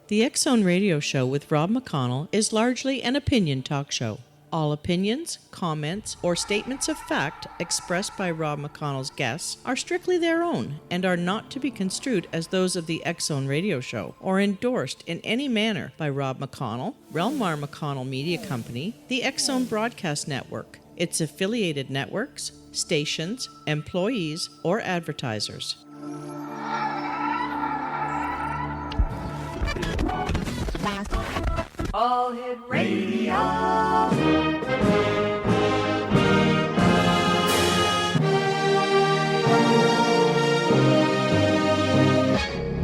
The X Zone Radio Show with Rob McConnell is largely an opinion talk show. All opinions, comments, or statements of fact expressed by Rob McConnell's guests are strictly their own and are not to be construed as those of the X Zone Radio Show or endorsed in any manner by Rob McConnell, Relmar McConnell Media Company, the X Zone Broadcast Network, its affiliated networks, stations, employees, or advertisers. All Hit Radio.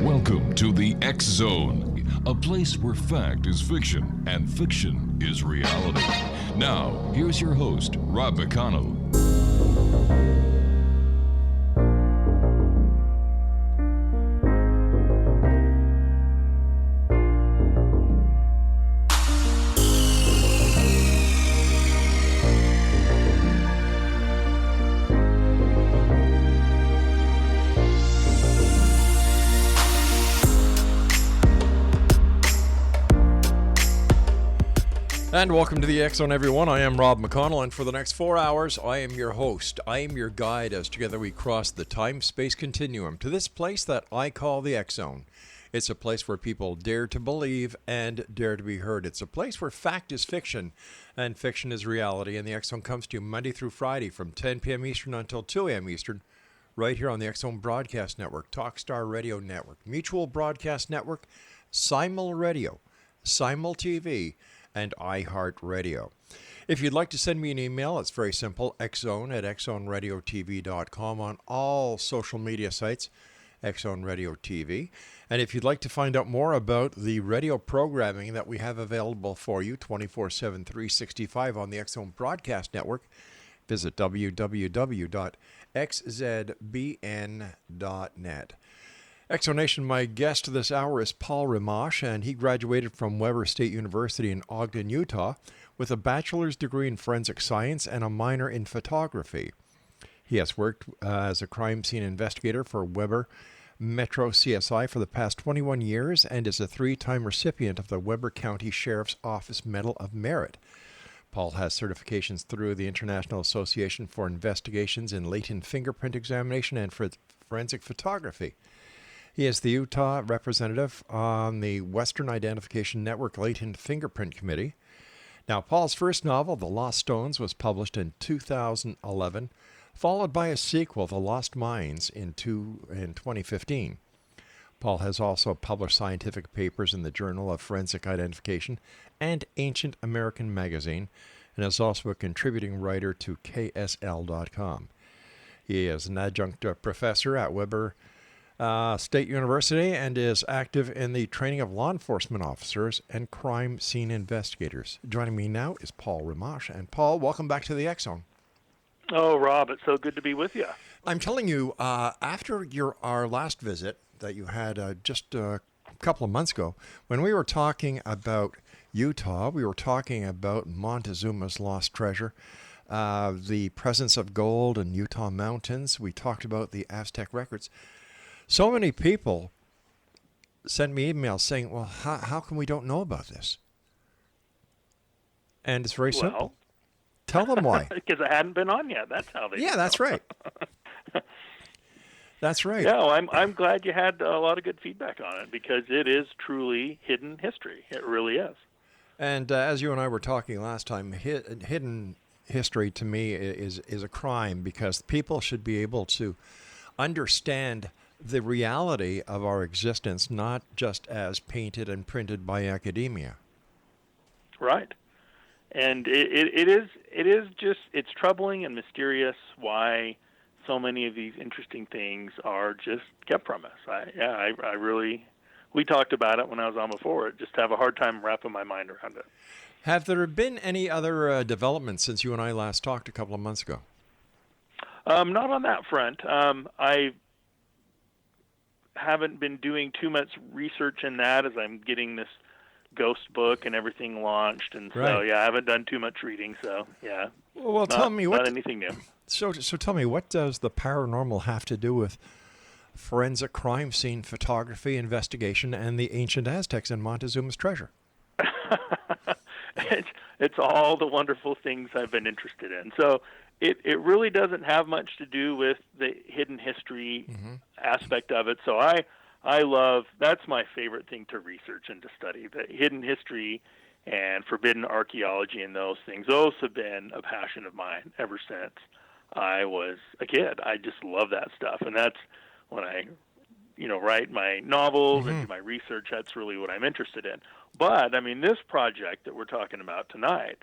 Welcome to the X Zone, a place where fact is fiction and fiction is reality. Now, here's your host, Rob McConnell. And welcome to the X Zone, everyone. I am Rob McConnell, and for the next 4 hours, I am your host. I am your guide as together we cross the time-space continuum to this place that I call the X Zone. It's a place where people dare to believe and dare to be heard. It's a place where fact is fiction and fiction is reality. And the X Zone comes to you Monday through Friday from 10 p.m. Eastern until 2 a.m. Eastern, right here on the X Zone Broadcast Network, Talkstar Radio Network, Mutual Broadcast Network, Simul Radio, Simul TV, and iHeartRadio. If you'd like to send me an email, it's very simple, xzone@xzoneradiotv.com on all social media sites, Xzone Radio TV. And if you'd like to find out more about the radio programming that we have available for you 24/7, 365 on the Xzone Broadcast Network, visit www.xzbn.net. Exonation, my guest this hour is Paul Rimmasch, and he graduated from Weber State University in Ogden, Utah, with a bachelor's degree in forensic science and a minor in photography. He has worked as a crime scene investigator for Weber-Metro CSI for the past 21 years and is a 3-time recipient of the Weber County Sheriff's Office Medal of Merit. Paul has certifications through the International Association for Investigations in Latent Fingerprint Examination and Forensic Photography. He is the Utah representative on the Western Identification Network Latent Fingerprint Committee. Now, Paul's first novel, The Lost Stones, was published in 2011, followed by a sequel, The Lost Mines, in 2015. Paul has also published scientific papers in the Journal of Forensic Identification and Ancient American Magazine, and is also a contributing writer to KSL.com. He is an adjunct professor at Weber State University and is active in the training of law enforcement officers and crime scene investigators. Joining me now is Paul Rimmasch. And Paul, welcome back to the X Zone. Oh, Rob, it's so good to be with you. I'm telling you, after our last visit that you had just a couple of months ago, when we were talking about Utah, we were talking about Montezuma's lost treasure, the presence of gold in Utah mountains. We talked about the Aztec records. So many people sent me emails saying, well, how come we don't know about this? And it's very simple. Tell them why. Because it hadn't been on yet. That's how they Yeah, that's right. That's right. Yeah, well, I'm glad you had a lot of good feedback on it because it is truly hidden history. It really is. And as you and I were talking last time, hidden history to me is a crime because people should be able to understand the reality of our existence, not just as painted and printed by academia. Right. And it is just, it's troubling and mysterious why so many of these interesting things are just kept from us. I really, we talked about it when I was on before, just have a hard time wrapping my mind around it. Have there been any other developments since you and I last talked a couple of months ago? Not on that front. I haven't been doing too much research in that as I'm getting this ghost book and everything launched, and so yeah, I haven't done too much reading. So yeah. Well, tell me what. Not anything new. So tell me, what does the paranormal have to do with forensic crime scene photography, investigation, and the ancient Aztecs in Montezuma's treasure. It's all the wonderful things I've been interested in. So it really doesn't have much to do with the hidden history aspect of it. So I love, that's my favorite thing to research and to study, the hidden history and forbidden archaeology and those things. Those have been a passion of mine ever since I was a kid. I just love that stuff. And that's when I, write my novels and do my research, that's really what I'm interested in. But, I mean, this project that we're talking about tonight,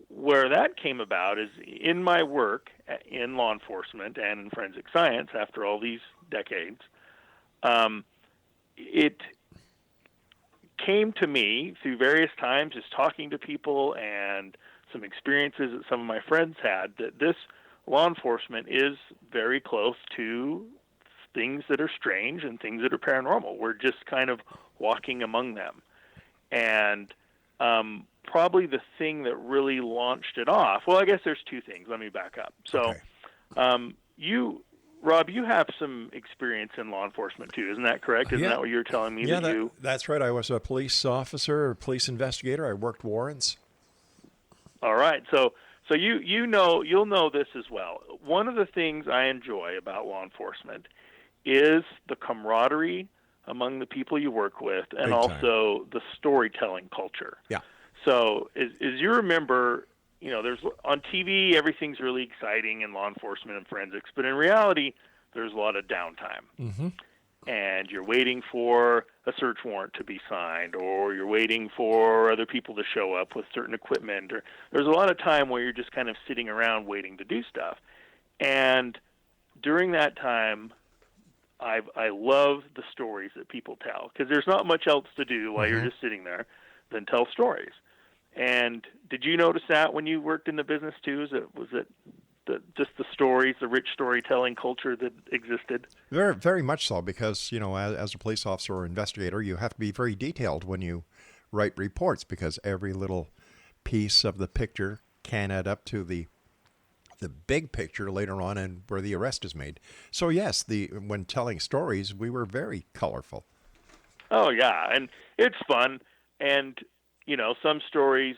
where that came about is in my work in law enforcement and in forensic science after all these decades, it came to me through various times just talking to people and some experiences that some of my friends had that this law enforcement is very close to things that are strange and things that are paranormal. We're just kind of walking among them. And probably the thing that really launched it off, well, I guess there's two things. Let me back up. So Rob, you have some experience in law enforcement too, isn't that correct? Isn't that what you were telling me? Yeah, that's right. I was a police officer, a police investigator. I worked warrants. All right. So you'll know this as well. One of the things I enjoy about law enforcement is the camaraderie among the people you work with, and also the storytelling culture. Yeah. So as you remember, there's on TV, everything's really exciting in law enforcement and forensics, but in reality, there's a lot of downtime. Mm-hmm. And you're waiting for a search warrant to be signed, or you're waiting for other people to show up with certain equipment, or there's a lot of time where you're just kind of sitting around waiting to do stuff. And during that time, I love the stories that people tell, because there's not much else to do while you're just sitting there than tell stories. And did you notice that when you worked in the business too? Was it just the stories, the rich storytelling culture that existed? Very, very much so, because, as a police officer or investigator, you have to be very detailed when you write reports, because every little piece of the picture can add up to the big picture later on and where the arrest is made. So yes, when telling stories, we were very colorful. Oh yeah, and it's fun, and some stories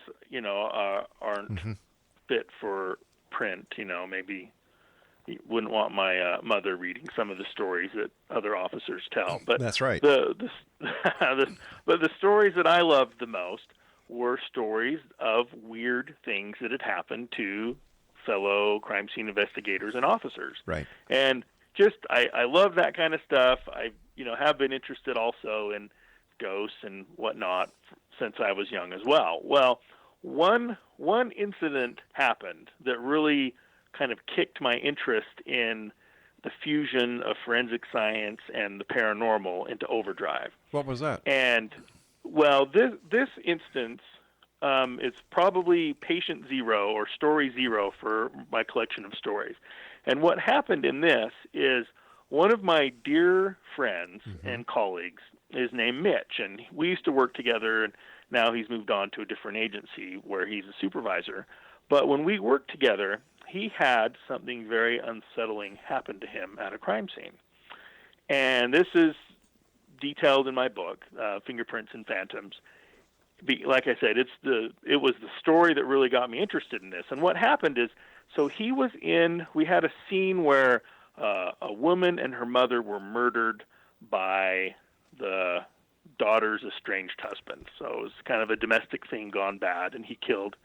aren't fit for print. Maybe you wouldn't want my mother reading some of the stories that other officers tell. But that's right. But the stories that I loved the most were stories of weird things that had happened to fellow crime scene investigators and officers. Right. And just I love that kind of stuff. I have been interested also in ghosts and whatnot since I was young as well. Well, one incident happened that really kind of kicked my interest in the fusion of forensic science and the paranormal into overdrive. What was that? And well, this instance is probably patient zero or story zero for my collection of stories. And what happened in this is one of my dear friends and colleagues is named Mitch, and we used to work together, and now he's moved on to a different agency where he's a supervisor. But when we worked together, he had something very unsettling happen to him at a crime scene. And this is detailed in my book, Fingerprints and Phantoms. Like I said, it was the story that really got me interested in this. And what happened is, so we had a scene where a woman and her mother were murdered by the daughter's estranged husband. So it was kind of a domestic thing gone bad, and he killed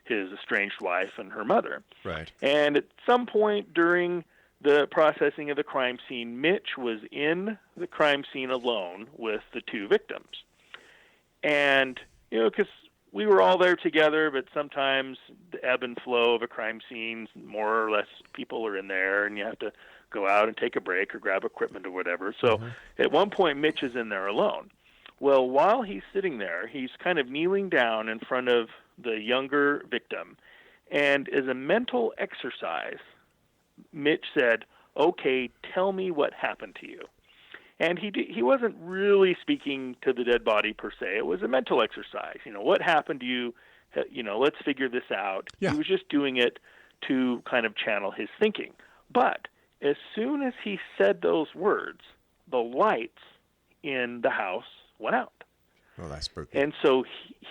his estranged wife and her mother. Right. And at some point during the processing of the crime scene, Mitch was in the crime scene alone with the two victims. And, because we were all there together, but sometimes the ebb and flow of a crime scene, more or less people are in there, and you have to go out and take a break or grab equipment or whatever. So at one point, Mitch is in there alone. Well, while he's sitting there, he's kind of kneeling down in front of the younger victim. And as a mental exercise, Mitch said, "Okay, tell me what happened to you." And he wasn't really speaking to the dead body per se. It was a mental exercise. What happened to you? Let's figure this out. Yeah. He was just doing it to kind of channel his thinking. But as soon as he said those words, the lights in the house went out. Oh, that's spooky. And so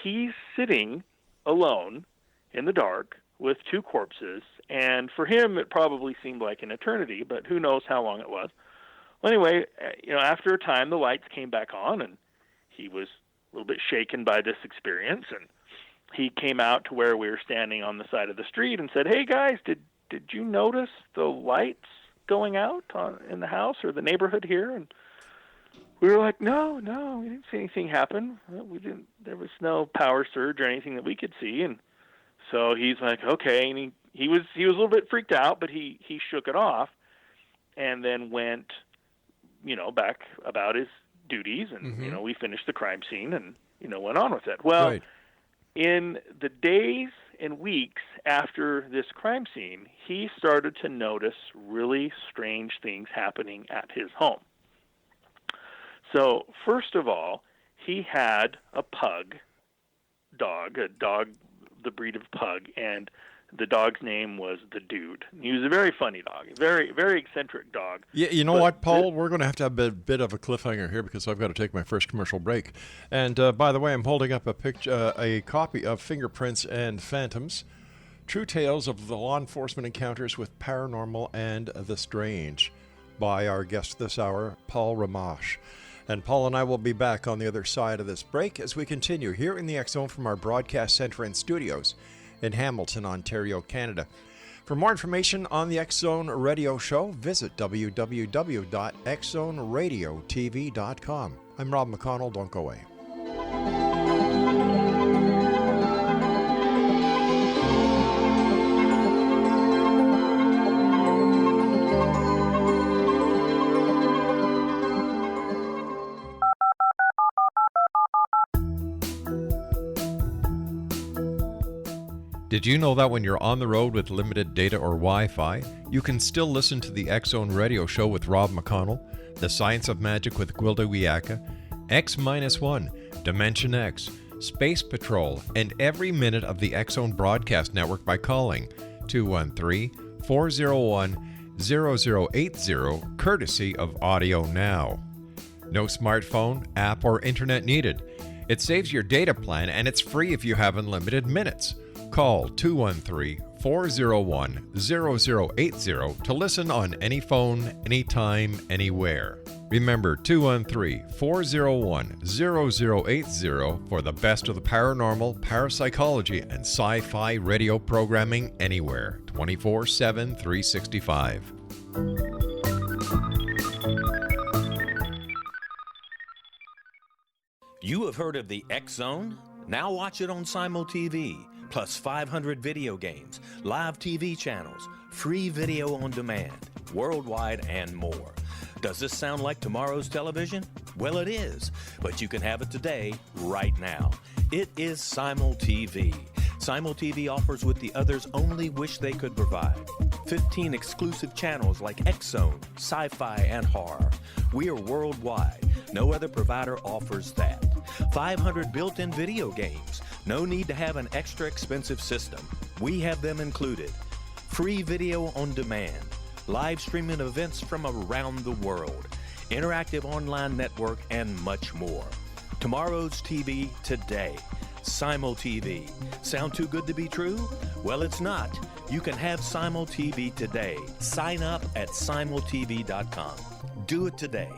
he's sitting alone in the dark with two corpses, and for him it probably seemed like an eternity, but who knows how long it was. Well, anyway, after a time, the lights came back on, and he was a little bit shaken by this experience, and he came out to where we were standing on the side of the street and said, "Hey guys, did you notice the lights going out in the house or the neighborhood here?" And we were like, no, we didn't see anything happen. There was no power surge or anything that we could see. And so he's like, okay, and he was a little bit freaked out, but he shook it off, and then went, back about his duties, and we finished the crime scene and went on with it. Well, Right. In the days and weeks after this crime scene, he started to notice really strange things happening at his home. So, first of all, he had a dog, the breed of pug, and the dog's name was the Dude. He was a very funny dog, very, very eccentric dog. Yeah, you know what, Paul? We're going to have a bit of a cliffhanger here because I've got to take my first commercial break. And by the way, I'm holding up a copy of Fingerprints and Phantoms, True Tales of the Law Enforcement Encounters with Paranormal and the Strange, by our guest this hour, Paul Rimmasch. And Paul and I will be back on the other side of this break as we continue here in the X Zone from our broadcast center and studios in Hamilton, Ontario, Canada. For more information on the X Zone Radio Show, visit www.xzoneradiotv.com. I'm Rob McConnell. Don't go away. Did you know that when you're on the road with limited data or Wi-Fi, you can still listen to the X Zone Radio Show with Rob McConnell, The Science of Magic with Gwilda Wiyaka, X-1, Dimension X, Space Patrol, and every minute of the X Zone broadcast network by calling 213-401-0080, courtesy of Audio Now. No smartphone, app, or internet needed. It saves your data plan and it's free if you have unlimited minutes. Call 213-401-0080 to listen on any phone, anytime, anywhere. Remember 213-401-0080 for the best of the paranormal, parapsychology, and sci-fi radio programming anywhere, 24/7, 365. You have heard of the X Zone? Now watch it on Simul TV. Plus 500 video games, live TV channels, free video on demand, worldwide, and more. Does this sound like tomorrow's television? Well, it is, but you can have it today, right now. It is Simul TV. Simul TV offers what the others only wish they could provide. 15 exclusive channels like X Zone, sci-fi, and horror. We are worldwide. No other provider offers that. 500 built-in video games. No need to have an extra expensive system. We have them included. Free video on demand. Live streaming events from around the world. Interactive online network, and much more. Tomorrow's TV today. Simul TV. Sound too good to be true? Well, it's not. You can have Simul TV today. Sign up at simultv.com. Do it today.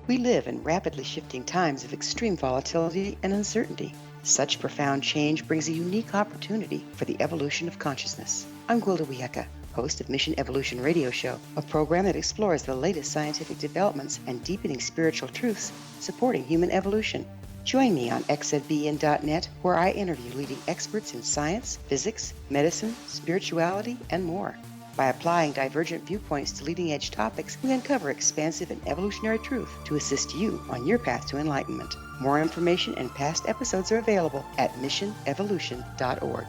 We live in rapidly shifting times of extreme volatility and uncertainty. Such profound change brings a unique opportunity for the evolution of consciousness. I'm Gwilda Wiyaka, host of Mission Evolution Radio Show, a program that explores the latest scientific developments and deepening spiritual truths supporting human evolution. Join me on xzbn.net, where I interview leading experts in science, physics, medicine, spirituality, and more. By applying divergent viewpoints to leading-edge topics, we uncover expansive and evolutionary truth to assist you on your path to enlightenment. More information and past episodes are available at missionevolution.org.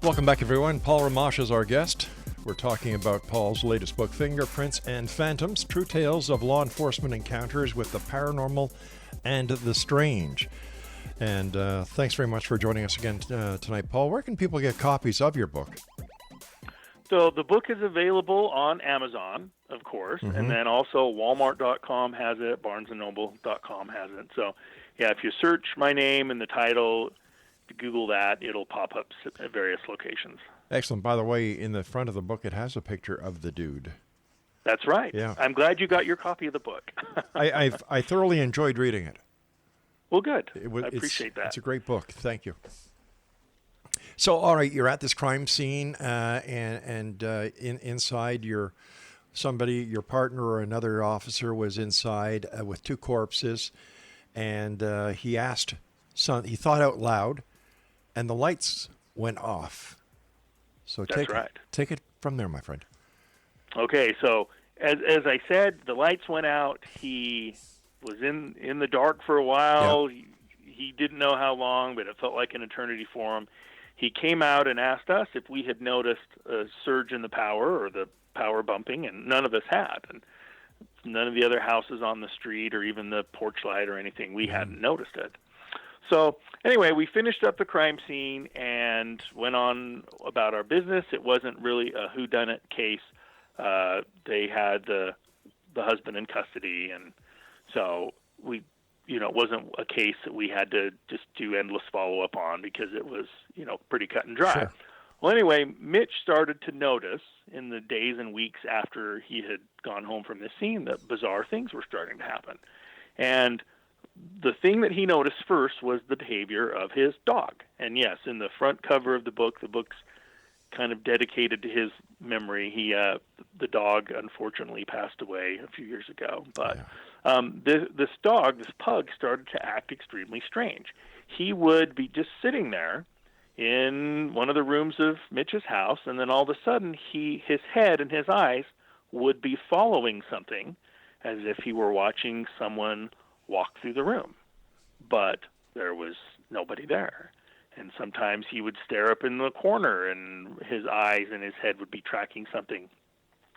Welcome back, everyone. Paul Rimmasch is our guest. We're talking about Paul's latest book, Fingerprints and Phantoms, True Tales of Law Enforcement Encounters with the Paranormal and the Strange. And thanks very much for joining us again tonight, Paul. Where can people get copies of your book? So the book is available on Amazon, of course, and then also Walmart.com has it, BarnesandNoble.com has it. So, yeah, if you search my name and the title, Google that, it'll pop up at various locations. Excellent. By the way, in the front of the book, it has a picture of the dude. That's right. Yeah. I'm glad you got your copy of the book. I thoroughly enjoyed reading it. Well, good. I appreciate that. It's a great book. Thank you. So, all right, you're at this crime scene, and inside your partner or another officer was inside with two corpses, and he thought out loud, and the lights went off. So take it from there, my friend. Okay, so as I said, the lights went out. He was in the dark for a while. Yeah. He didn't know how long, but it felt like an eternity for him. He came out and asked us if we had noticed a surge in the power or the power bumping, and none of us had. And none of the other houses on the street or even the porch light or anything, we hadn't noticed it. So anyway, we finished up the crime scene and went on about our business. It wasn't really a whodunit case. They had the husband in custody, and so it wasn't a case that we had to just do endless follow-up on because it was, pretty cut and dry. Sure. Well, anyway, Mitch started to notice in the days and weeks after he had gone home from this scene that bizarre things were starting to happen. And the thing that he noticed first was the behavior of his dog. And yes, in the front cover of the book's kind of dedicated to his memory. The dog unfortunately passed away a few years ago, but this pug started to act extremely strange. He would be just sitting there in one of the rooms of Mitch's house, and then all of a sudden his head and his eyes would be following something as if he were watching someone walk through the room, but there was nobody there. And sometimes he would stare up in the corner and his eyes and his head would be tracking something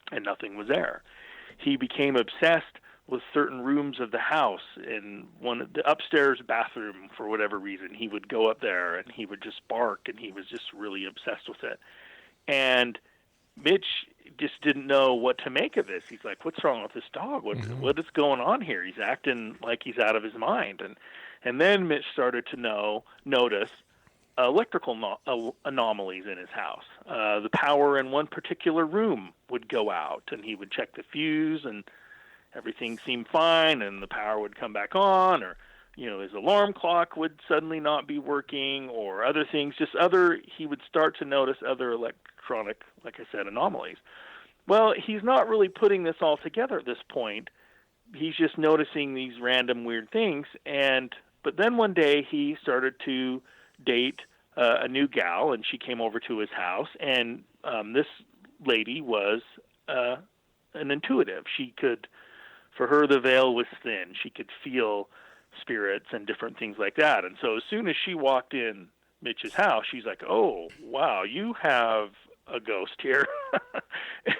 and nothing was there. He became obsessed with certain rooms of the house. In the upstairs bathroom, for whatever reason, he would go up there and he would just bark, and he was just really obsessed with it. And Mitch just didn't know what to make of this. He's like, "What's wrong with this dog? What is going on here? He's acting like he's out of his mind." And then Mitch started to notice electrical anomalies in his house. The power in one particular room would go out, and he would check the fuse, and everything seemed fine, and the power would come back on, or his alarm clock would suddenly not be working, or other things. He would start to notice other electronic, like I said, anomalies. Well, he's not really putting this all together at this point. He's just noticing these random weird things, but then one day he started to date a new gal, and she came over to his house, and this lady was an intuitive. For her, the veil was thin. She could feel spirits and different things like that. And so as soon as she walked in Mitch's house, she's like, "Oh, wow, you have a ghost here."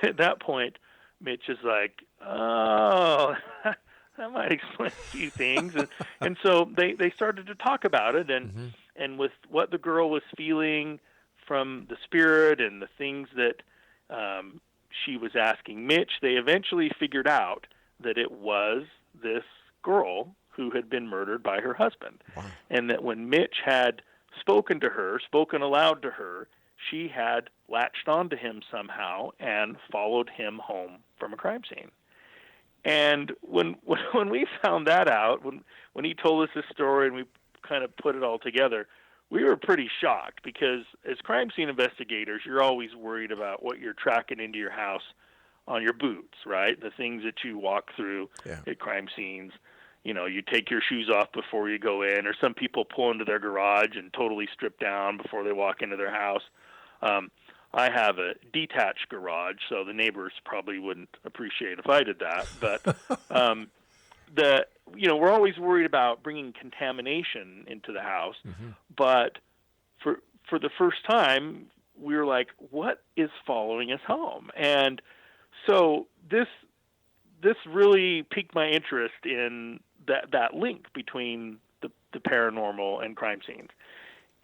At that point, Mitch is like, "Oh, that might explain a few things." And so they started to talk about it, and with what the girl was feeling from the spirit and the things that she was asking Mitch, they eventually figured out that it was this girl who had been murdered by her husband. Wow. And that when Mitch had spoken aloud to her, she had latched onto him somehow and followed him home from a crime scene. And when we found that out, when he told us this story and we kind of put it all together, we were pretty shocked, because as crime scene investigators, you're always worried about what you're tracking into your house on your boots, right? The things that you walk through at crime scenes. You take your shoes off before you go in, or some people pull into their garage and totally strip down before they walk into their house. I have a detached garage, so the neighbors probably wouldn't appreciate if I did that. But we're always worried about bringing contamination into the house. Mm-hmm. But for the first time, we were like, what is following us home? And so this really piqued my interest in that link between the paranormal and crime scenes.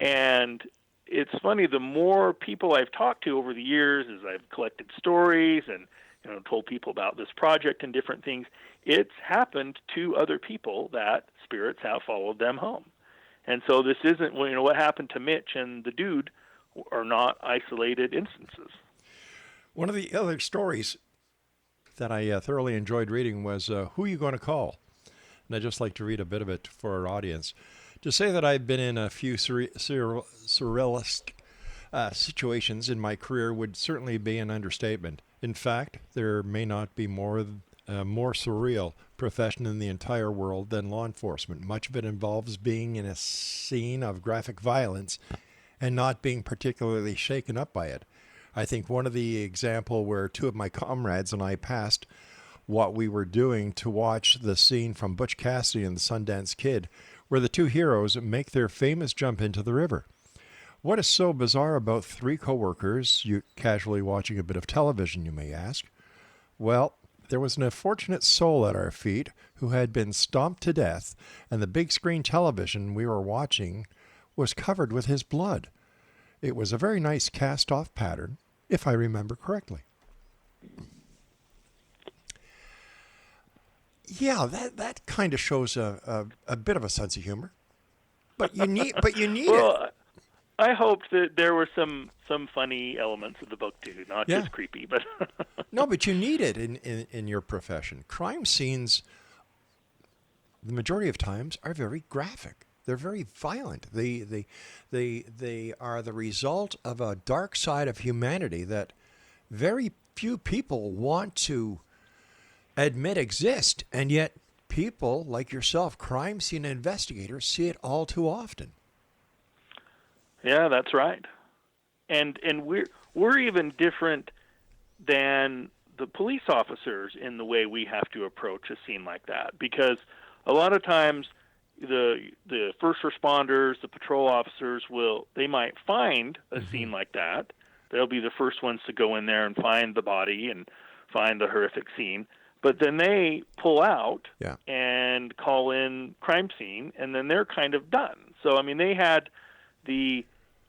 And it's funny, the more people I've talked to over the years, as I've collected stories and told people about this project and different things, it's happened to other people that spirits have followed them home. And so this isn't, what happened to Mitch and the dude are not isolated instances. One of the other stories that I thoroughly enjoyed reading was Who You Gonna Call? And I'd just like to read a bit of it for our audience. To say that I've been in a few surrealist situations in my career would certainly be an understatement. In fact, there may not be more surreal profession in the entire world than law enforcement. Much of it involves being in a scene of graphic violence and not being particularly shaken up by it. I think one of the example where two of my comrades and I passed what we were doing to watch the scene from Butch Cassidy and the Sundance Kid, where the two heroes make their famous jump into the river. What is so bizarre about three coworkers, you casually watching a bit of television, you may ask? Well, there was an unfortunate soul at our feet who had been stomped to death, and the big screen television we were watching was covered with his blood. It was a very nice cast-off pattern, if I remember correctly. Yeah, that kind of shows a bit of a sense of humor, but you need it. I hoped that there were some funny elements of the book too, not just creepy. But no, but you need it in your profession. Crime scenes, the majority of times, are very graphic. They're very violent. They are the result of a dark side of humanity that very few people want to admit exist, and yet people like yourself, crime scene investigators, see it all too often. Yeah, that's right. And we're even different than the police officers in the way we have to approach a scene like that, because a lot of times the first responders, the patrol officers they might find a scene like that. They'll be the first ones to go in there and find the body and find the horrific scene. But then they pull out and call in crime scene, and then they're kind of done. So, I mean, they had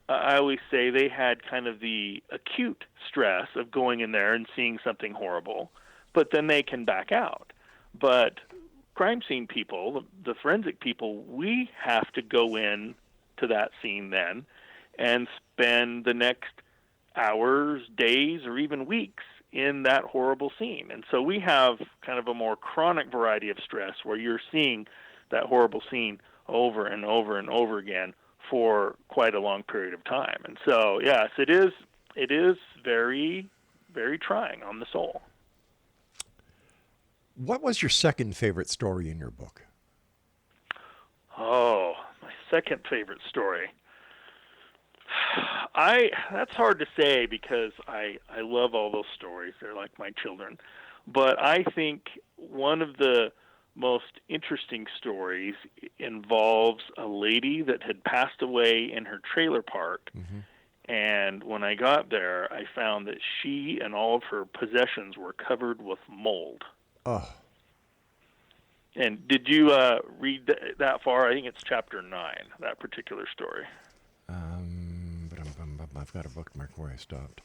I always say they had kind of the acute stress of going in there and seeing something horrible, but then they can back out. But crime scene people, the forensic people, we have to go in to that scene then and spend the next hours, days, or even weeks in that horrible scene. And so we have kind of a more chronic variety of stress where you're seeing that horrible scene over and over and over again for quite a long period of time. And so, yes, it is very, very trying on the soul. What was your second favorite story in your book? Oh, my second favorite story. That's hard to say because I love all those stories. They're like my children. But I think one of the most interesting stories involves a lady that had passed away in her trailer park. Mm-hmm. And when I got there, I found that she and all of her possessions were covered with mold. Oh. And did you read that far? I think it's chapter 9, that particular story. I've got a bookmark where I stopped.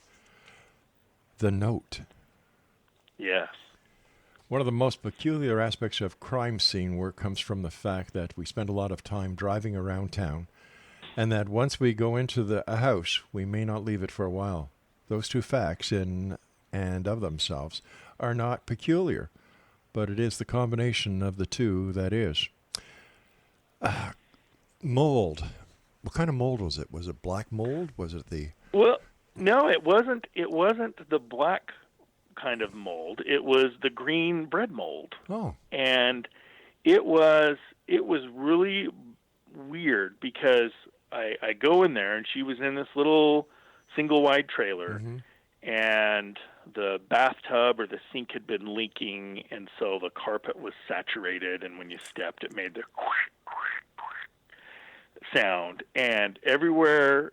The Note. Yes. One of the most peculiar aspects of crime scene work comes from the fact that we spend a lot of time driving around town, and that once we go into a house, we may not leave it for a while. Those two facts, in and of themselves, are not peculiar, but it is the combination of the two that is. Mold. What kind of mold was it? Was it black mold? Was it the... Well, no, it wasn't. It wasn't the black kind of mold. It was the green bread mold. Oh. And it was really weird because I go in there and she was in this little single wide trailer, mm-hmm. and the bathtub or the sink had been leaking, and so the carpet was saturated, and when you stepped it made the sound, and everywhere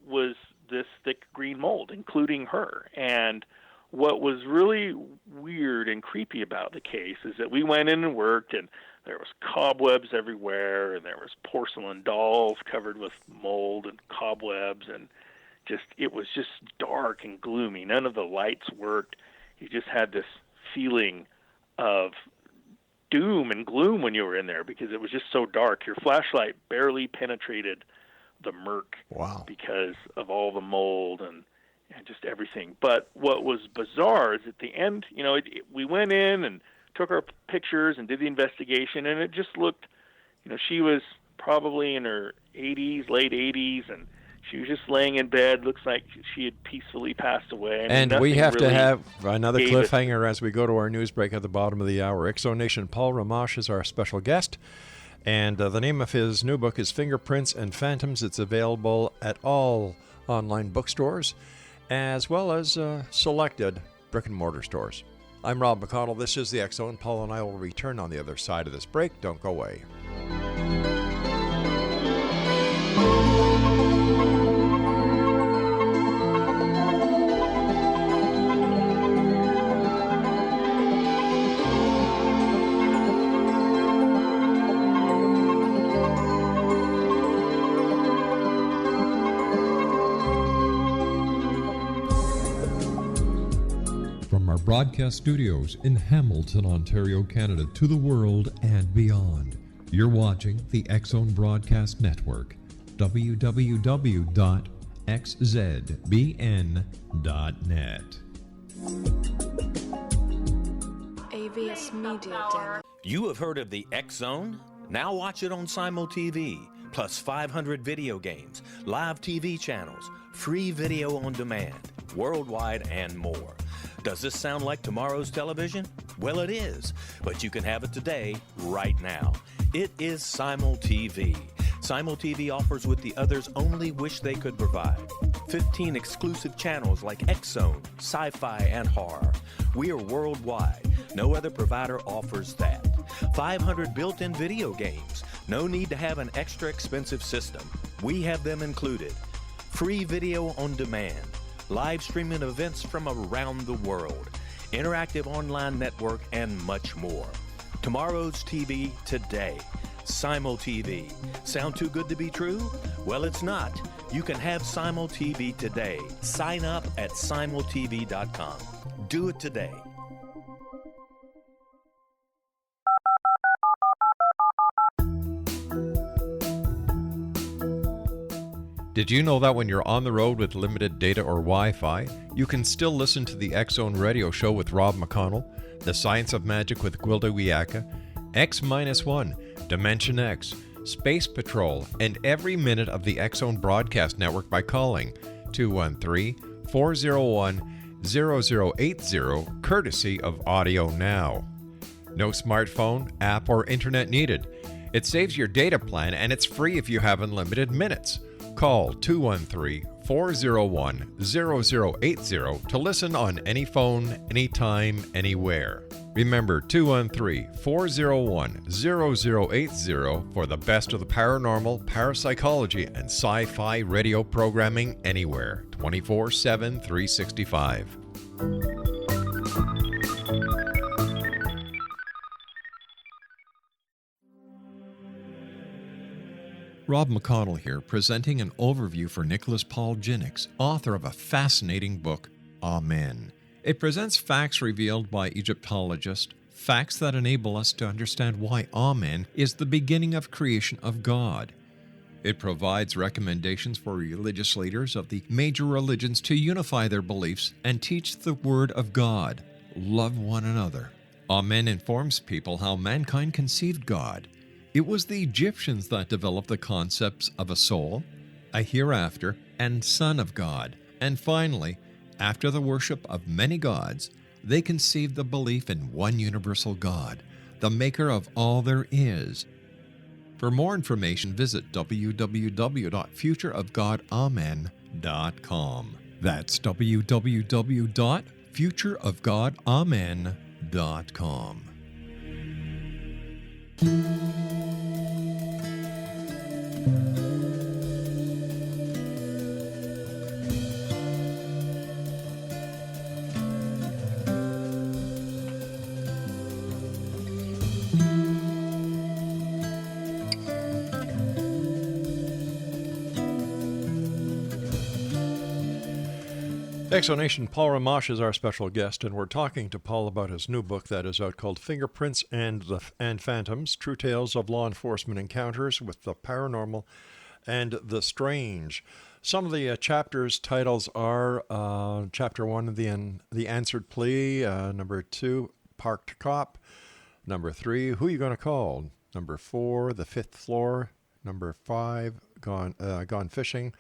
was this thick green mold, including her. And what was really weird and creepy about the case is that we went in and worked, and there was cobwebs everywhere, and there was porcelain dolls covered with mold and cobwebs, and it was just dark and gloomy. None of the lights worked. You just had this feeling of doom and gloom when you were in there because it was just so dark. Your flashlight barely penetrated the murk. Wow. Because of all the mold and just everything. But what was bizarre is at the end, we went in and took our pictures and did the investigation, and it just looked, she was probably in her 80s, late 80s, and she was just laying in bed. Looks like she had peacefully passed away. And we have to have another cliffhanger as we go to our news break at the bottom of the hour. Exonation Paul Rimmasch is our special guest. And the name of his new book is Fingerprints and Phantoms. It's available at all online bookstores, as well as selected brick-and-mortar stores. I'm Rob McConnell. This is the X Zone. Paul and I will return on the other side of this break. Don't go away. Broadcast studios in Hamilton, Ontario, Canada, to the world and beyond. You're watching the X Zone Broadcast Network, www.xzbn.net. AVS Media. You have heard of the X Zone? Now watch it on Simul TV, plus 500 video games, live TV channels, free video on demand, worldwide, and more. Does this sound like tomorrow's television? Well, it is, but you can have it today, right now. It is Simul TV. Simul TV offers what the others only wish they could provide. 15 exclusive channels like X-Zone, Sci-Fi, and Horror. We are worldwide. No other provider offers that. 500 built-in video games. No need to have an extra expensive system. We have them included. Free video on demand. Live streaming events from around the world, interactive online network, and much more. Tomorrow's TV today. Simul TV. Sound too good to be true? Well, it's not. You can have Simul TV today. Sign up at simultv.com. Do it today. Did you know that when you're on the road with limited data or Wi-Fi, you can still listen to the X Zone Radio Show with Rob McConnell, The Science of Magic with Gwilda Wiyaka, X-1, Dimension X, Space Patrol, and every minute of the X Zone Broadcast Network by calling 213-401-0080, courtesy of Audio Now. No smartphone, app, or internet needed. It saves your data plan, and it's free if you have unlimited minutes. Call 213-401-0080 to listen on any phone, anytime, anywhere. Remember 213-401-0080 for the best of the paranormal, parapsychology, and sci-fi radio programming anywhere, 24/7, 365. Rob McConnell here, presenting an overview for Nicholas Paul Jennings, author of a fascinating book, Amen. It presents facts revealed by Egyptologists, facts that enable us to understand why Amen is the beginning of creation of God. It provides recommendations for religious leaders of the major religions to unify their beliefs and teach the Word of God. Love one another. Amen informs people how mankind conceived God. It was the Egyptians that developed the concepts of a soul, a hereafter, and Son of God. And finally, after the worship of many gods, they conceived the belief in one universal God, the maker of all there is. For more information, visit www.futureofgodamen.com. That's www.futureofgodamen.com. Exonation, Paul Rimmasch is our special guest, and we're talking to Paul about his new book that is out called Fingerprints and Phantoms, True Tales of Law Enforcement Encounters with the Paranormal and the Strange. Some of the chapters titles are Chapter 1, The Answered Plea, Number 2, Parked Cop, Number 3, Who You Gonna Call, Number 4, The Fifth Floor, Number 5, Gone Fishing.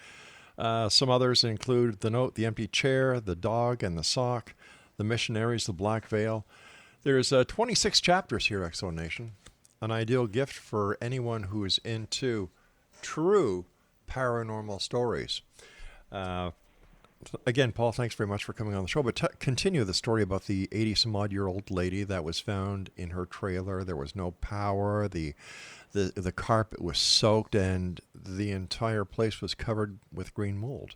Some others include The Note, The Empty Chair, The Dog and the Sock, The Missionaries, The Black Veil. There's 26 chapters here, Exonation. An ideal gift for anyone who is into true paranormal stories. Again, Paul, thanks very much for coming on the show. But continue the story about the 80-some-odd-year-old lady that was found in her trailer. There was no power. The carpet was soaked, and the entire place was covered with green mold.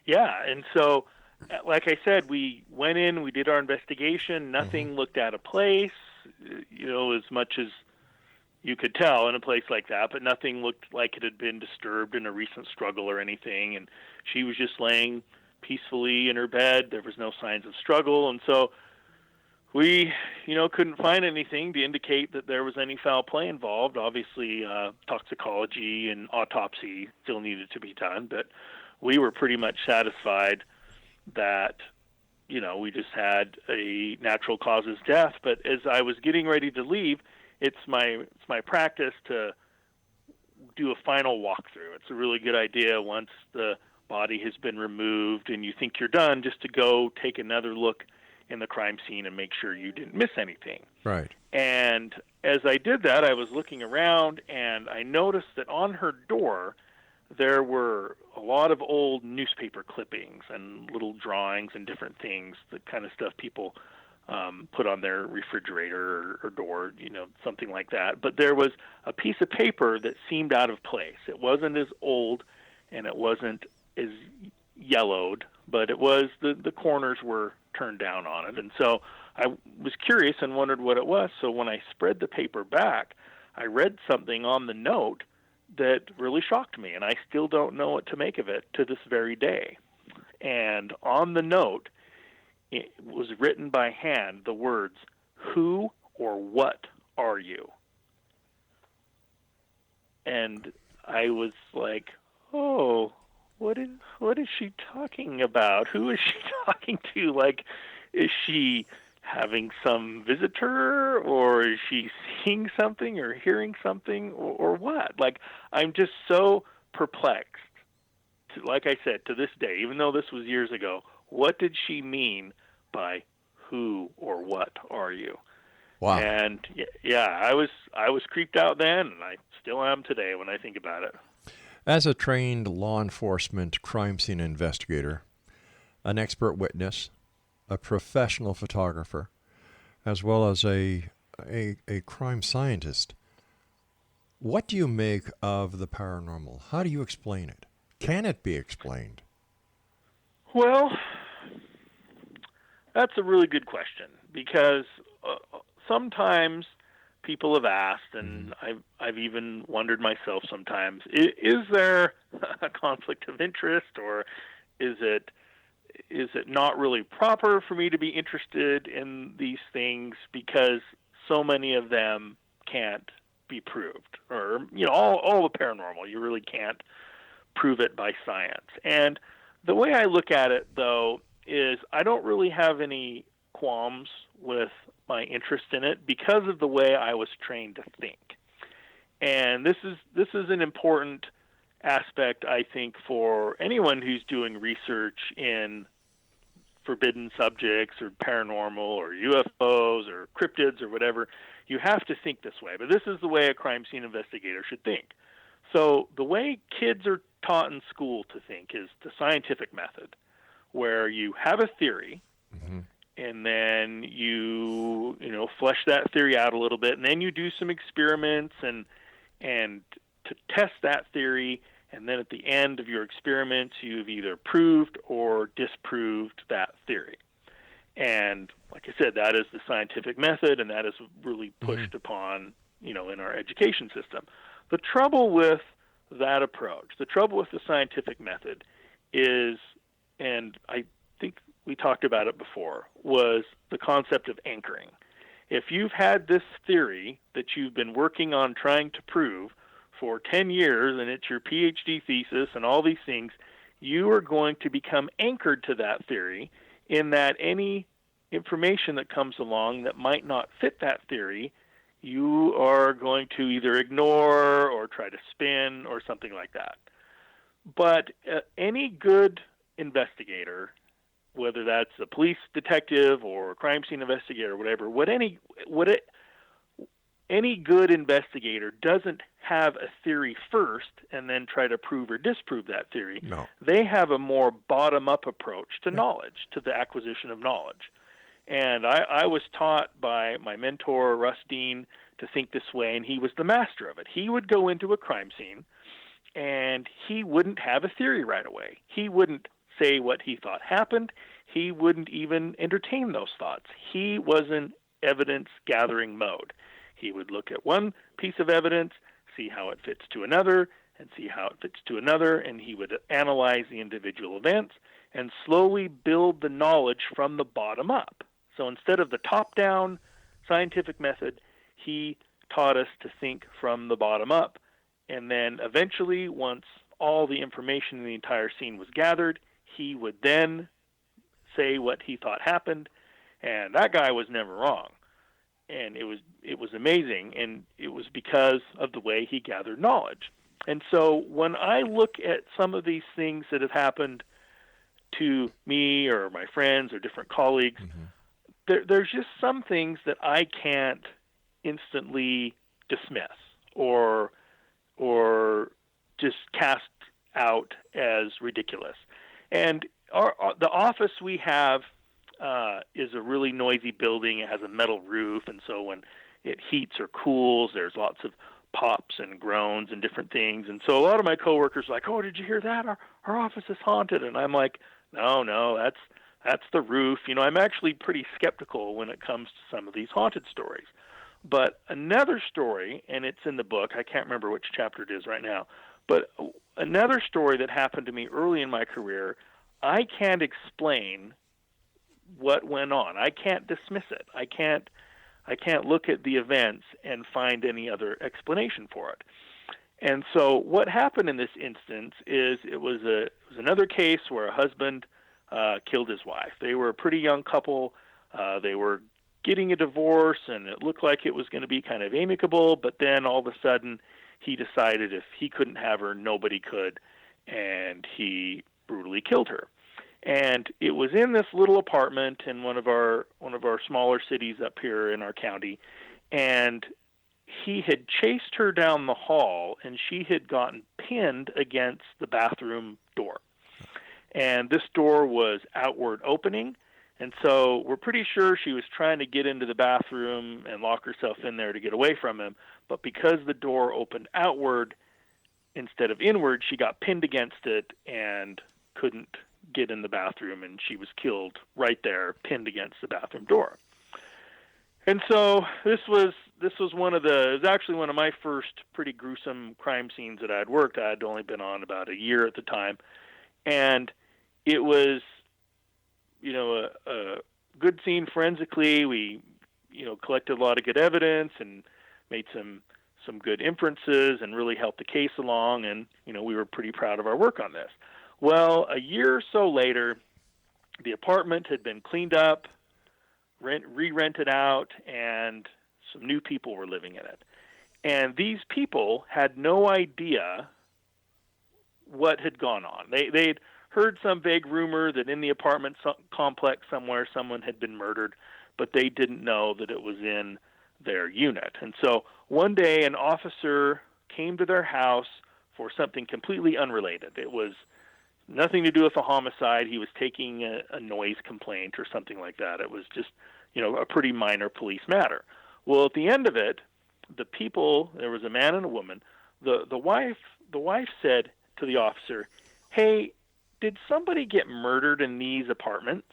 Yeah, and so, like I said, we went in, we did our investigation. Nothing looked out of place, as much as you could tell in a place like that, but nothing looked like it had been disturbed in a recent struggle or anything. And she was just laying peacefully in her bed. There was no signs of struggle. And so we, couldn't find anything to indicate that there was any foul play involved. Obviously, toxicology and autopsy still needed to be done, but we were pretty much satisfied that, we just had a natural causes death. But as I was getting ready to leave, it's my practice to do a final walkthrough. It's a really good idea once the body has been removed and you think you're done, just to go take another look in the crime scene and make sure you didn't miss anything. Right. And as I did that, I was looking around and I noticed that on her door there were a lot of old newspaper clippings and little drawings and different things, the kind of stuff people put on their refrigerator or door, something like that. But there was a piece of paper that seemed out of place. It wasn't as old and it wasn't as yellowed, but it was, the corners were turned down on it. And so I was curious and wondered what it was. So when I spread the paper back, I read something on the note that really shocked me, and I still don't know what to make of it to this very day. And on the note, it was written by hand, the words, "Who or what are you?" And I was like, oh, what is she talking about? Who is she talking to? Like, is she having some visitor, or is she seeing something or hearing something, or what? Like, I'm just so perplexed. Like I said, to this day, even though this was years ago, what did she mean by who or what are you? Wow. And yeah, I was creeped out then, and I still am today when I think about it. As a trained law enforcement crime scene investigator, an expert witness, a professional photographer, as well as a crime scientist, what do you make of the paranormal? How do you explain it? Can it be explained? Well, that's a really good question, because sometimes people have asked, and I've even wondered myself sometimes, is there a conflict of interest, or is it not really proper for me to be interested in these things because so many of them can't be proved? Or, all the paranormal, you really can't prove it by science. And the way I look at it, though, is I don't really have any qualms with my interest in it because of the way I was trained to think. And this is an important aspect, I think, for anyone who's doing research in forbidden subjects or paranormal or UFOs or cryptids or whatever. You have to think this way. But this is the way a crime scene investigator should think. So the way kids are taught in school to think is the scientific method, where you have a theory, and then you flesh that theory out a little bit, and then you do some experiments and to test that theory, and then at the end of your experiments, you've either proved or disproved that theory. And like I said, that is the scientific method, and that is really pushed upon, in our education system. The trouble with that approach, the trouble with the scientific method is and I think we talked about it before, was the concept of anchoring. If you've had this theory that you've been working on trying to prove for 10 years, and it's your PhD thesis and all these things, you are going to become anchored to that theory, in that any information that comes along that might not fit that theory, you are going to either ignore or try to spin or something like that. But any good investigator, whether that's a police detective or a crime scene investigator or whatever, any good investigator doesn't have a theory first and then try to prove or disprove that theory. No. They have a more bottom-up approach to knowledge, to the acquisition of knowledge. And I was taught by my mentor, Russ Dean, to think this way, and he was the master of it. He would go into a crime scene, and he wouldn't have a theory right away. He wouldn't say what he thought happened. He wouldn't even entertain those thoughts. He was in evidence-gathering mode. He would look at one piece of evidence, see how it fits to another, and see how it fits to another, and he would analyze the individual events and slowly build the knowledge from the bottom up. So instead of the top-down scientific method, he taught us to think from the bottom up. And then eventually, once all the information in the entire scene was gathered, he would then say what he thought happened, and that guy was never wrong. And it was amazing, and it was because of the way he gathered knowledge. And so when I look at some of these things that have happened to me or my friends or different colleagues, there's just some things that I can't instantly dismiss or just cast out as ridiculous. And the office we have is a really noisy building. It has a metal roof, and so when it heats or cools, there's lots of pops and groans and different things. And so a lot of my coworkers are like, "Oh, did you hear that? Our office is haunted." And I'm like, No, that's the roof. I'm actually pretty skeptical when it comes to some of these haunted stories. But another story, and it's in the book, I can't remember which chapter it is right now, but another story that happened to me early in my career, I can't explain what went on. I can't dismiss it. I can't look at the events and find any other explanation for it. And so what happened in this instance is it was another case where a husband killed his wife. They were a pretty young couple. They were getting a divorce, and it looked like it was going to be kind of amicable, but then all of a sudden he decided if he couldn't have her, nobody could, and he brutally killed her. And it was in this little apartment in one of our smaller cities up here in our county, and he had chased her down the hall, and she had gotten pinned against the bathroom door. And this door was outward opening, and so we're pretty sure she was trying to get into the bathroom and lock herself in there to get away from him, but because the door opened outward instead of inward, she got pinned against it and couldn't get in the bathroom, and she was killed right there, pinned against the bathroom door. And so this was it was actually one of my first pretty gruesome crime scenes that I had worked. I had only been on about a year at the time, and it was, a good scene forensically. We, collected a lot of good evidence and made some good inferences and really helped the case along, and, we were pretty proud of our work on this. Well, a year or so later, the apartment had been cleaned up, re-rented out, and some new people were living in it. And these people had no idea what had gone on. They'd heard some vague rumor that in the apartment complex somewhere someone had been murdered, but they didn't know that it was in their unit. And so one day an officer came to their house for something completely unrelated. It was nothing to do with a homicide. He was taking a noise complaint or something like that. It was just, a pretty minor police matter. Well, at the end of it, the people, there was a man and a woman. The wife said to the officer, "Hey, did somebody get murdered in these apartments?"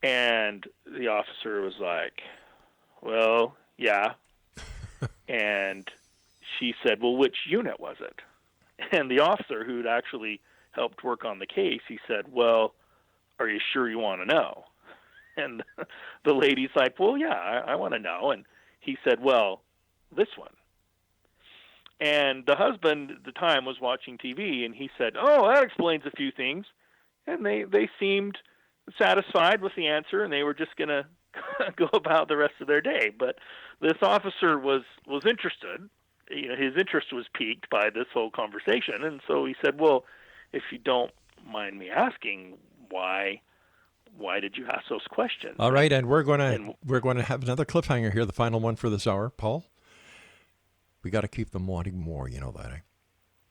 And the officer was like, "Well, yeah." And she said, "Well, which unit was it?" And the officer, who'd actually helped work on the case, he said, well, are you sure you want to know? And the lady's like, well, yeah, I want to know. And he said, well, this one. And the husband at the time was watching TV, and he said, oh, that explains a few things. And they seemed satisfied with the answer, and they were just going to go about the rest of their day. But this officer was interested. His interest was piqued by this whole conversation, and so he said, well, if you don't mind me asking, why did you ask those questions? All right, and we're going to have another cliffhanger here, the final one for this hour, Paul. We got to keep them wanting more, you know that, eh?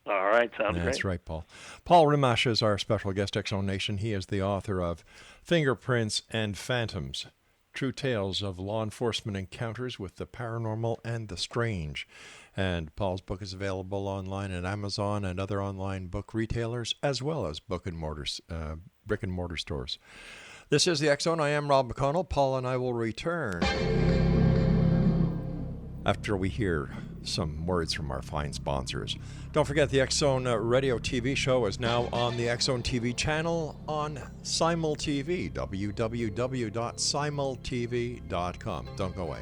All right, sounds great. That's right, Paul. Paul Rimmasch is our special guest, X-Zone Nation. He is the author of Fingerprints and Phantoms, True Tales of Law Enforcement Encounters with the Paranormal and the Strange. And Paul's book is available online at Amazon and other online book retailers, as well as brick and mortar stores. This is the X-Zone. I am Rob McConnell. Paul and I will return after we hear some words from our fine sponsors. Don't forget, the X-Zone radio TV show is now on the X-Zone TV channel on SimulTV, www.simultv.com. Don't go away.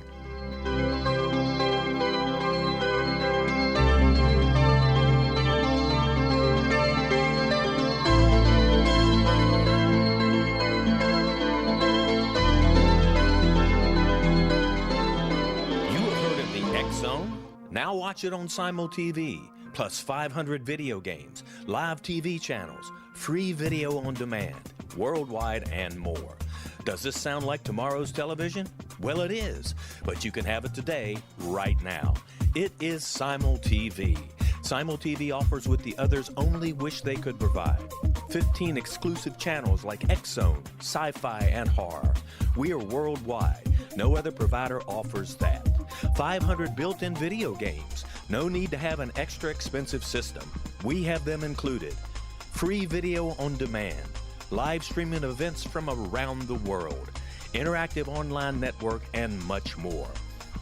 Now watch it on Simul TV, plus 500 video games, live TV channels, free video on demand, worldwide, and more. Does this sound like tomorrow's television? Well, it is, but you can have it today, right now. It is Simul TV. Simul TV offers what the others only wish they could provide. 15 exclusive channels like X-Zone, Sci-Fi, and Horror. We are worldwide. No other provider offers that. 500 built-in video games. No need to have an extra expensive system. We have them included. Free video on demand. Live streaming events from around the world. Interactive online network, and much more.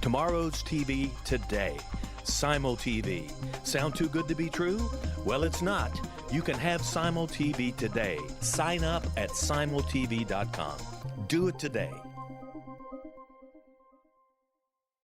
Tomorrow's TV today. Simul TV. Sound too good to be true? Well, it's not. You can have Simul TV today. Sign up at simultv.com. Do it today.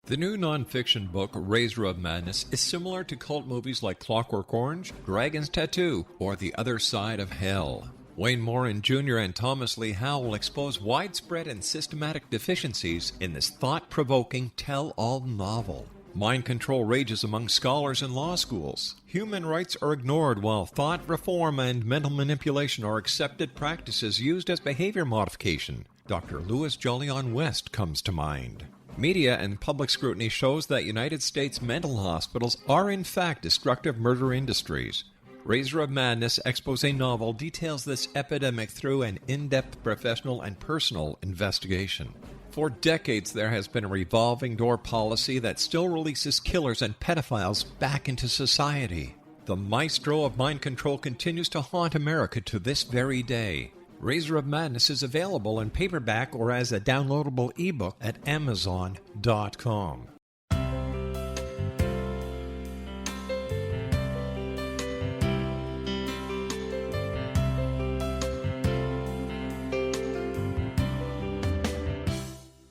The new nonfiction book, Razor of Madness, is similar to cult movies like Clockwork Orange, Dragon's Tattoo, or The Other Side of Hell. Wayne Morin Jr. and Thomas Lee Howell will expose widespread and systematic deficiencies in this thought-provoking tell-all novel. Mind control rages among scholars in law schools. Human rights are ignored while thought reform and mental manipulation are accepted practices used as behavior modification. Dr. Louis Jolyon West comes to mind. Media and public scrutiny shows that United States mental hospitals are in fact destructive murder industries. Razor of Madness expose novel details this epidemic through an in-depth professional and personal investigation. For decades, there has been a revolving door policy that still releases killers and pedophiles back into society. The maestro of mind control continues to haunt America to this very day. Razor of Madness is available in paperback or as a downloadable ebook at Amazon.com.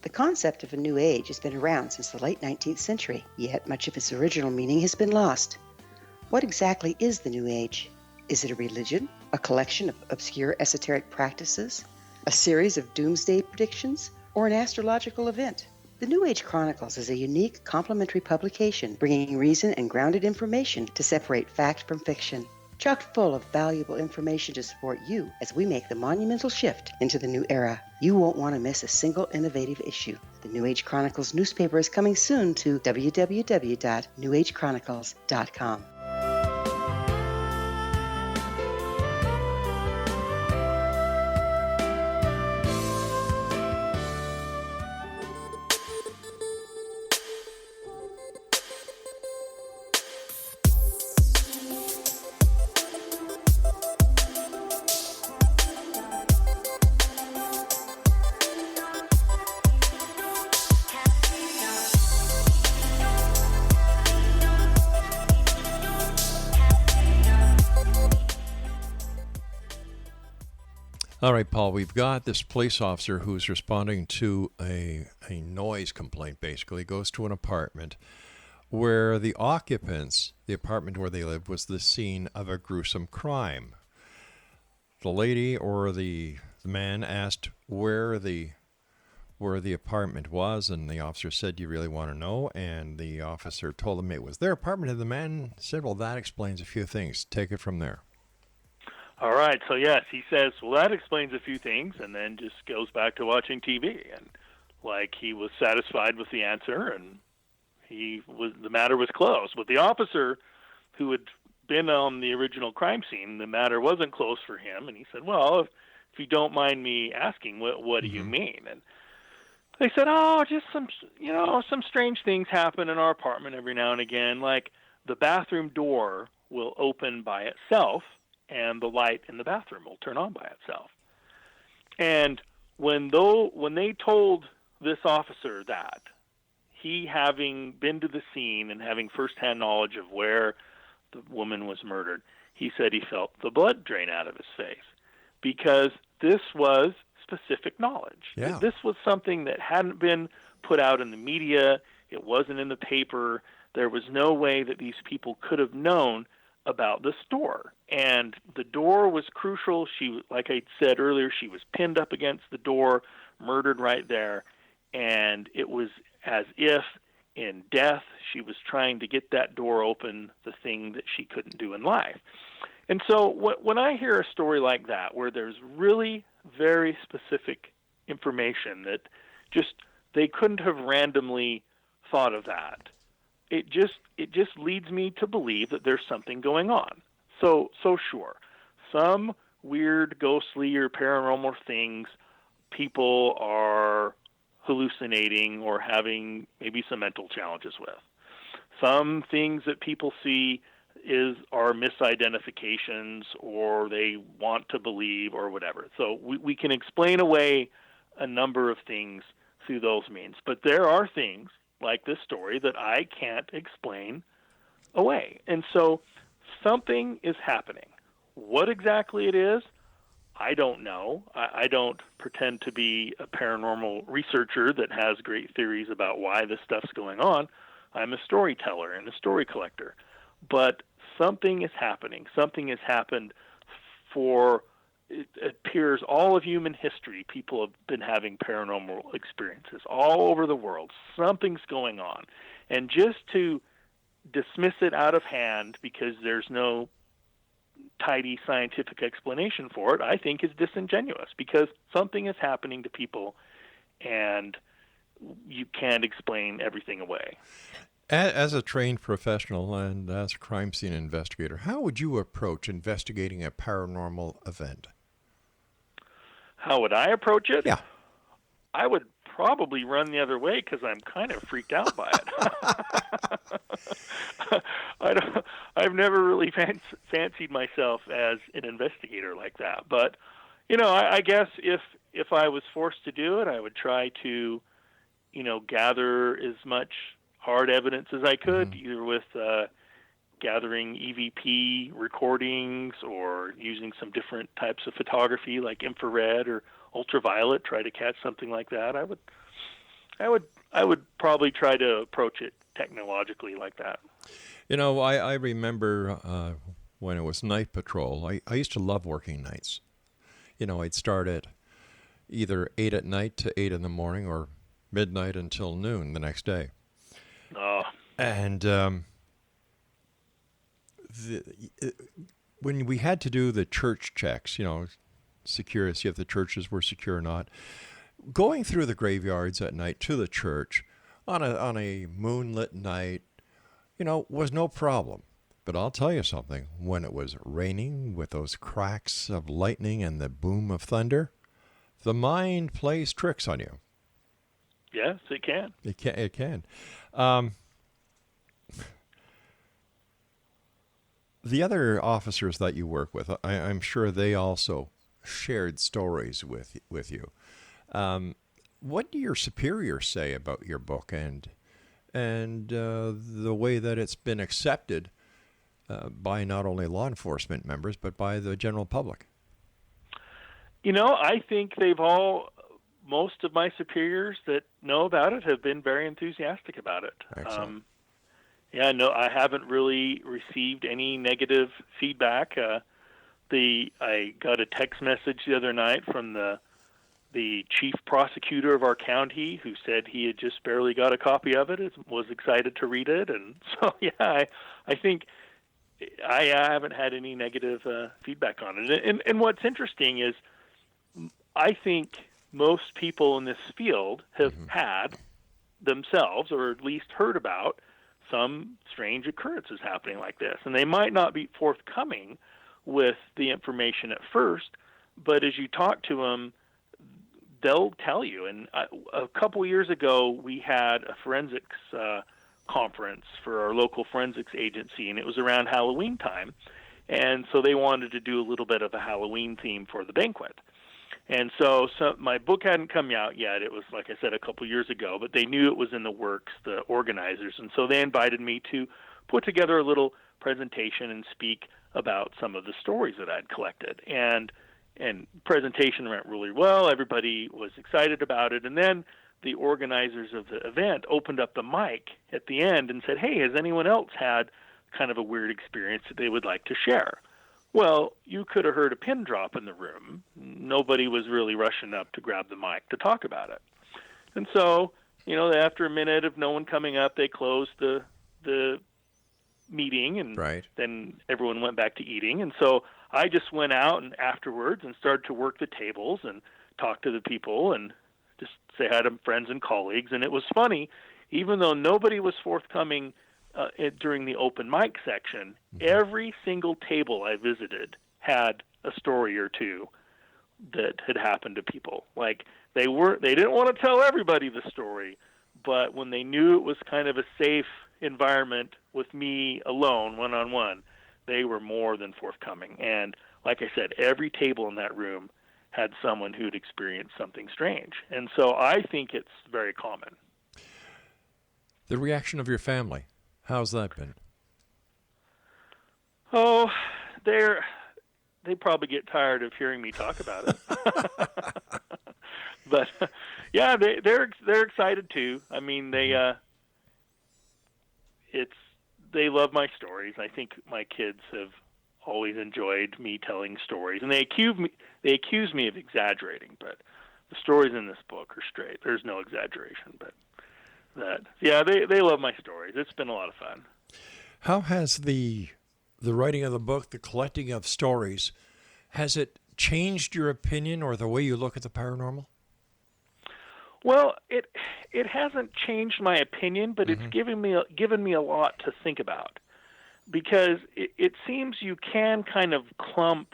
The concept of a new age has been around since the late 19th century, yet much of its original meaning has been lost. What exactly is the new age? Is it a religion, a collection of obscure esoteric practices, a series of doomsday predictions, or an astrological event? The New Age Chronicles is a unique complementary publication bringing reason and grounded information to separate fact from fiction. Chock full of valuable information to support you as we make the monumental shift into the new era. You won't want to miss a single innovative issue. The New Age Chronicles newspaper is coming soon to www.newagechronicles.com. All right, Paul, we've got this police officer who's responding to a noise complaint, basically. Goes to an apartment where the occupants, the apartment where they live, was the scene of a gruesome crime. The lady or the man asked where the apartment was, and the officer said, "Do you really want to know?" And the officer told him it was their apartment, and the man said, "Well, that explains a few things. Take it from there." All right, so yes, he says, well, that explains a few things, and then just goes back to watching TV. And like he was satisfied with the answer, and the matter was closed. But the officer who had been on the original crime scene, the matter wasn't closed for him, and he said, "Well, if you don't mind me asking, what do you mean?" And they said, "Oh, just some strange things happen in our apartment every now and again, like the bathroom door will open by itself and the light in the bathroom will turn on by itself." And when they told this officer that, he having been to the scene and having firsthand knowledge of where the woman was murdered, he said he felt the blood drain out of his face, because this was specific knowledge. Yeah. This was something that hadn't been put out in the media. It wasn't in the paper. There was no way that these people could have known about this door. And the door was crucial. She, like I said earlier, she was pinned up against the door, murdered right there. And it was as if in death she was trying to get that door open, the thing that she couldn't do in life. And so when I hear a story like that, where there's really very specific information that just they couldn't have randomly thought of that, it just leads me to believe that there's something going on. So sure, some weird ghostly or paranormal things, people are hallucinating or having maybe some mental challenges with. Some things that people see are misidentifications, or they want to believe, or whatever. So we can explain away a number of things through those means. But there are things like this story that I can't explain away. And so something is happening. What exactly it is, I don't know. I don't pretend to be a paranormal researcher that has great theories about why this stuff's going on. I'm a storyteller and a story collector. But something is happening. Something has happened for, it appears, all of human history. People have been having paranormal experiences all over the world. Something's going on. And just to dismiss it out of hand because there's no tidy scientific explanation for it, I think is disingenuous, because something is happening to people and you can't explain everything away. As a trained professional and as a crime scene investigator, how would you approach investigating a paranormal event? How would I approach it? Yeah. I would probably run the other way because I'm kind of freaked out by it. I've never really fancied myself as an investigator like that. But, I guess if I was forced to do it, I would try to, gather as much hard evidence as I could, either with gathering EVP recordings or using some different types of photography like infrared or ultraviolet, try to catch something like that. I would probably try to approach it technologically like that. I remember when it was night patrol, I used to love working nights. I'd start at either 8 at night to 8 in the morning or midnight until noon the next day. Oh. And when we had to do the church checks, secure, see if the churches were secure or not, going through the graveyards at night to the church on a moonlit night, was no problem. But I'll tell you something, when it was raining with those cracks of lightning and the boom of thunder, the mind plays tricks on you. Yes, it can. It can. The other officers that you work with, I'm sure they also shared stories with you. What do your superiors say about your book and the way that it's been accepted by not only law enforcement members but by the general public? I think most of my superiors that know about it have been very enthusiastic about it. Excellent. No, I haven't really received any negative feedback. I got a text message the other night from the chief prosecutor of our county who said he had just barely got a copy of it, was excited to read it, and so I think I haven't had any negative feedback on it. And what's interesting is I think most people in this field have had themselves, or at least heard about, some strange occurrences happening like this. And they might not be forthcoming with the information at first, but as you talk to them, they'll tell you. And a couple years ago, we had a forensics conference for our local forensics agency, and it was around Halloween time. And so they wanted to do a little bit of a Halloween theme for the banquet. And so my book hadn't come out yet. It was, like I said, a couple years ago, but they knew it was in the works, the organizers. And so they invited me to put together a little presentation and speak about some of the stories that I'd collected. And presentation went really well. Everybody was excited about it. And then the organizers of the event opened up the mic at the end and said, hey, has anyone else had kind of a weird experience that they would like to share? Well, you could have heard a pin drop in the room. Nobody was really rushing up to grab the mic to talk about it. And so, after a minute of no one coming up, they closed the meeting, and then everyone went back to eating. And so I just went out and afterwards and started to work the tables and talk to the people and just say hi to friends and colleagues. And it was funny, even though nobody was forthcoming during the open mic section, every single table I visited had a story or two that had happened to people. Like they didn't want to tell everybody the story, but when they knew it was kind of a safe environment with me alone, one-on-one, they were more than forthcoming. And like I said, every table in that room had someone who'd experienced something strange. And so I think it's very common. The reaction of your family, how's that been? Oh, they probably get tired of hearing me talk about it. But yeah, they're excited too. I mean, they love my stories. I think my kids have always enjoyed me telling stories, and they accuse me of exaggerating, but the stories in this book are straight. There's no exaggeration, but they love my stories. It's been a lot of fun. How has the writing of the book, the collecting of stories, has it changed your opinion or the way you look at the paranormal? Well, it hasn't changed my opinion, but it's given me a lot to think about, because it seems you can kind of clump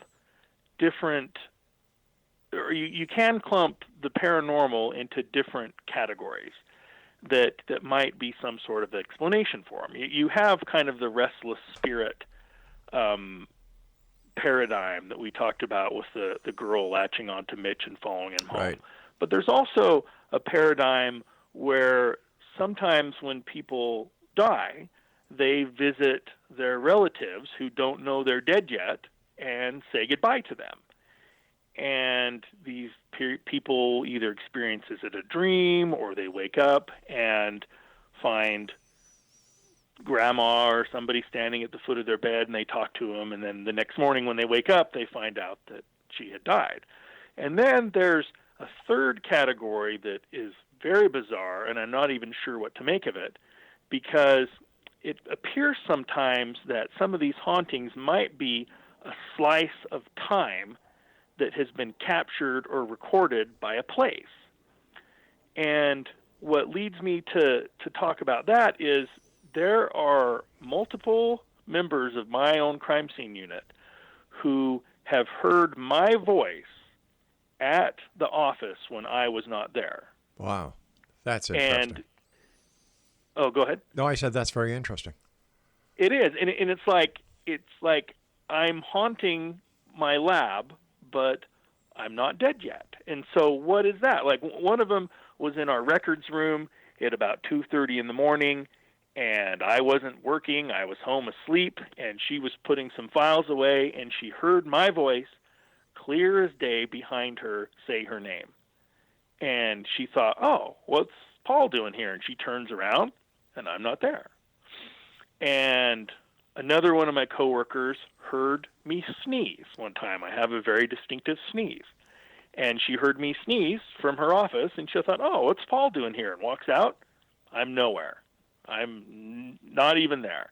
different, or you can clump the paranormal into different categories that might be some sort of explanation for them. You have kind of the restless spirit paradigm that we talked about with the girl latching onto Mitch and following him home. Right. But there's also a paradigm where sometimes when people die, they visit their relatives who don't know they're dead yet and say goodbye to them. And these people either experience it as a dream, or they wake up and find grandma or somebody standing at the foot of their bed, and they talk to them, and then the next morning when they wake up, they find out that she had died. And then there's a third category that is very bizarre, and I'm not even sure what to make of it, because it appears sometimes that some of these hauntings might be a slice of time that has been captured or recorded by a place. And what leads me to talk about that is there are multiple members of my own crime scene unit who have heard my voice at the office when I was not there. Wow. That's interesting. Go ahead. No, I said that's very interesting. It is. And it's like I'm haunting my lab, but I'm not dead yet. And so what is that? Like, one of them was in our records room at about 2:30 in the morning, and I wasn't working. I was home asleep, and she was putting some files away, and she heard my voice clear as day behind her say her name. And she thought, oh, what's Paul doing here? And she turns around, and I'm not there. And another one of my coworkers heard me sneeze one time. I have a very distinctive sneeze. And she heard me sneeze from her office, and she thought, oh, what's Paul doing here? And walks out. I'm nowhere. I'm not even there.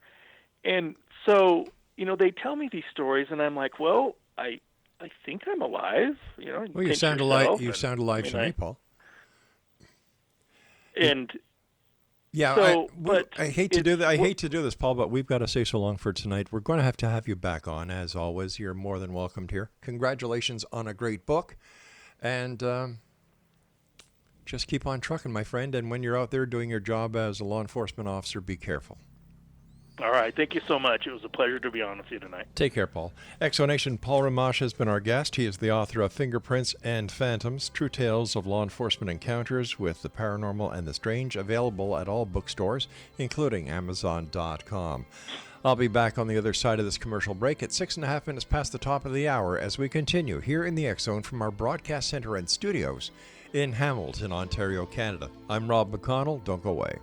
And so, they tell me these stories, and I'm like, well, I think I'm alive. Well, you sound alive. You sound alive to me, Paul. And yeah, so, I hate to do that. I hate to do this, Paul, but we've got to say so long for tonight. We're going to have you back on, as always. You're more than welcomed here. Congratulations on a great book, and just keep on trucking, my friend. And when you're out there doing your job as a law enforcement officer, be careful. All right. Thank you so much. It was a pleasure to be on with you tonight. Take care, Paul. Exonation Paul Rimmasch has been our guest. He is the author of Fingerprints and Phantoms, True Tales of Law Enforcement Encounters with the Paranormal and the Strange, available at all bookstores, including Amazon.com. I'll be back on the other side of this commercial break at 6.5 minutes past the top of the hour as we continue here in the X-Zone from our broadcast center and studios in Hamilton, Ontario, Canada. I'm Rob McConnell. Don't go away.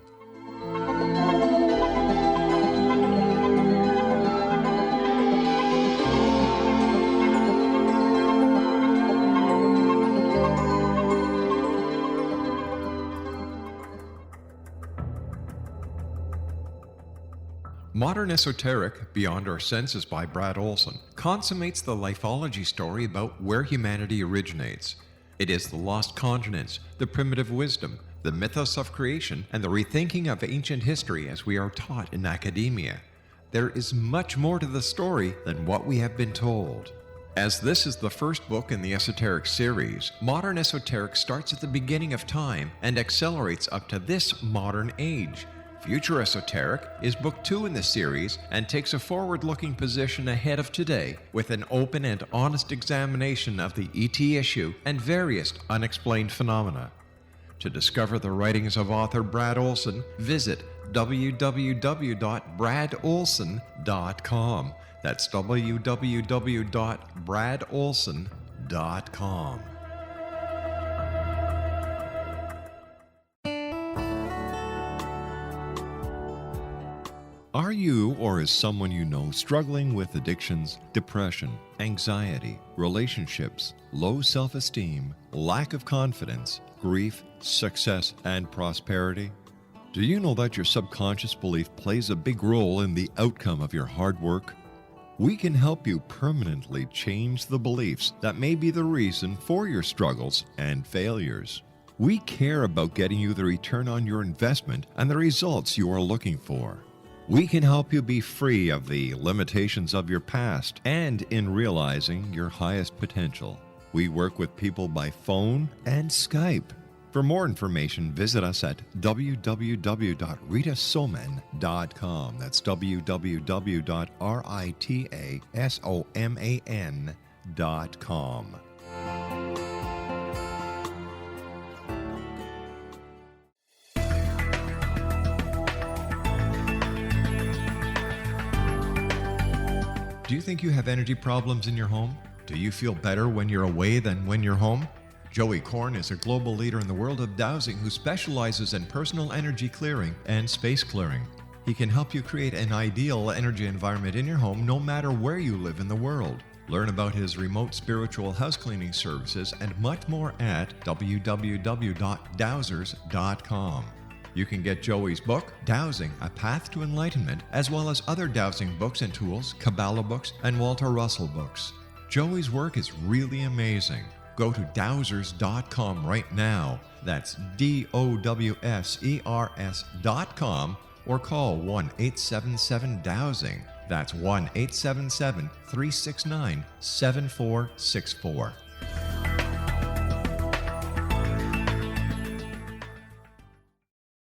Modern Esoteric, Beyond Our Senses by Brad Olson, consummates the lifeology story about where humanity originates. It is the lost continents, the primitive wisdom, the mythos of creation, and the rethinking of ancient history as we are taught in academia. There is much more to the story than what we have been told. As this is the first book in the Esoteric series, Modern Esoteric starts at the beginning of time and accelerates up to this modern age. Future Esoteric is book 2 in the series and takes a forward-looking position ahead of today with an open and honest examination of the ET issue and various unexplained phenomena. To discover the writings of author Brad Olson, visit www.bradolson.com. That's www.bradolson.com. Are you or is someone you know struggling with addictions, depression, anxiety, relationships, low self-esteem, lack of confidence, grief, success, and prosperity? Do you know that your subconscious belief plays a big role in the outcome of your hard work? We can help you permanently change the beliefs that may be the reason for your struggles and failures. We care about getting you the return on your investment and the results you are looking for. We can help you be free of the limitations of your past and in realizing your highest potential. We work with people by phone and Skype. For more information, visit us at www.ritasoman.com. That's www.ritasoman.com. Do you think you have energy problems in your home? Do you feel better when you're away than when you're home? Joey Korn is a global leader in the world of dowsing who specializes in personal energy clearing and space clearing. He can help you create an ideal energy environment in your home no matter where you live in the world. Learn about his remote spiritual house cleaning services and much more at www.dowsers.com. You can get Joey's book, Dowsing, A Path to Enlightenment, as well as other dowsing books and tools, Kabbalah books, and Walter Russell books. Joey's work is really amazing. Go to dowsers.com right now. That's DOWSERS.com or call 1-877-DOWSING. That's 1-877-369-7464.